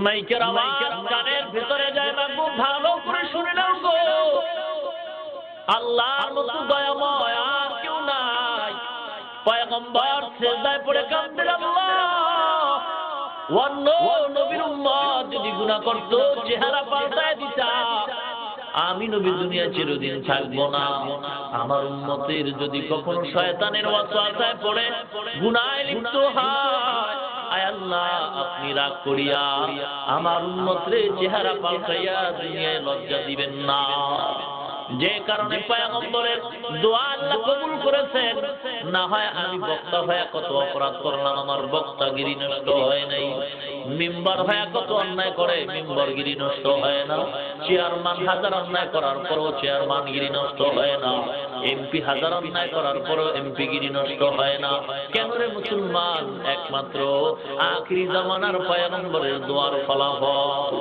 মাইকের আওয়াজ কানের ভিতরে যায় না, খুব ভালো করে শুনে নাও গো। আল্লাহর মতো দয়াময় আর কেউ নাই। পয়গম্বর সিজদায় পড়ে কাঁদতেন, আল্লাহ অন্য নবীর উম্মত যদি গুনাহ করত চেহারা পাল্টায় দিতা, আমি নবী দুনিয়া চিরদিন থাকবো না। আমার উম্মতের যদি কখনো শয়তানের ওয়াসওয়াসায় পড়ে গুনাহে লিপ্ত হয়, আয় আল্লাহ আপনি রাগ করিয়া আমার উম্মতরে চেহারা পাল্টাইয়া দুনিয়ায় লজ্জা দিবেন না। যে কারণে পয়গম্বরের দোয়া আল্লাহ কবুল করেছেন। না হয় আমি বক্তা হয়ে কত অপরাধ করলাম, আমার বক্তাগিরি নষ্ট হয় নাই। মিম্বার হয়ে কত অন্যায় করে, মিম্বরগিরি নষ্ট হয় না। চেয়ারম্যান হাজার অন্যায় করার পরও চেয়ারম্যানগিরি নষ্ট হয় না। এমপি হাজার অন্যায় করার পরও এমপিগিরি নষ্ট হয় না। কেন রে মুসলমান? একমাত্র আখিরি জামানার পয়গম্বরের দোয়ার ফলাফল।